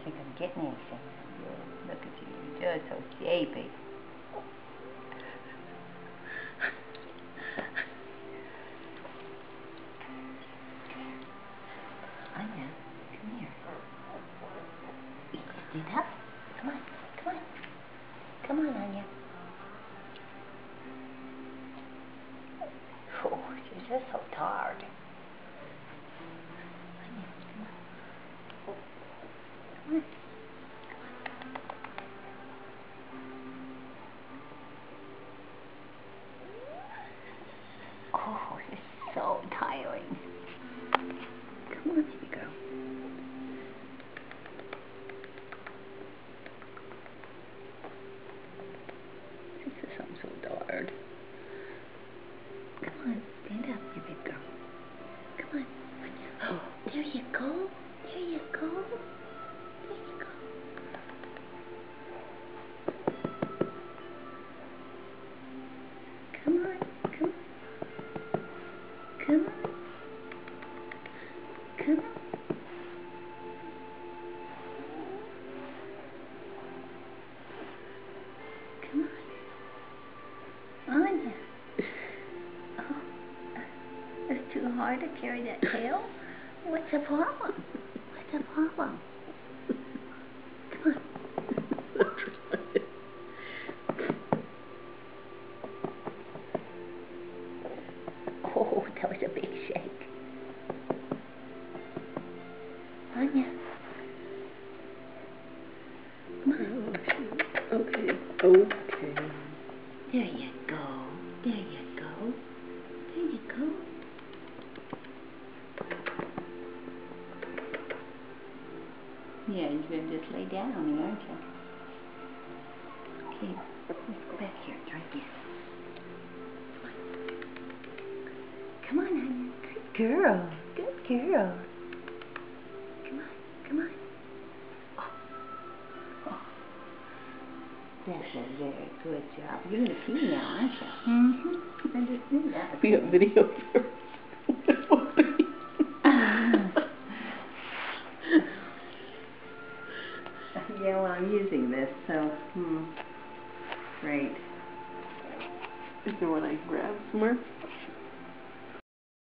think I'm getting anything. Look at you. You're just so gaping. Anya, come here. Stand up. Come on. Come on. Come on, Anya. Oh, she's just so tired. Anya, come on. Come on. Oh, it's so tiring. Come on, baby girl. This is I'm so tired. Come on, stand up, you big girl. Come on. Oh, there you go. There you go. There you go. Come on. Come on. Come on. Come on. Come on. Anya. Oh, it's too hard to carry that tail? What's the problem? What's the problem? Come on. Oh, that was a big shake. Anya. Come on. Okay. Okay. There you go. There you go. There you go. Yeah, you're going to just lay down on me, aren't you? Okay, let's go back here. Try again. Come on, Anya. Good girl. Good girl. Come on. Come on. Oh. Oh. That's a very good job. You're going to pee now, aren't you? Mm-hmm. I just knew that. We have video first. Yeah, well, I'm using this, so, great. Is there one I can grab somewhere?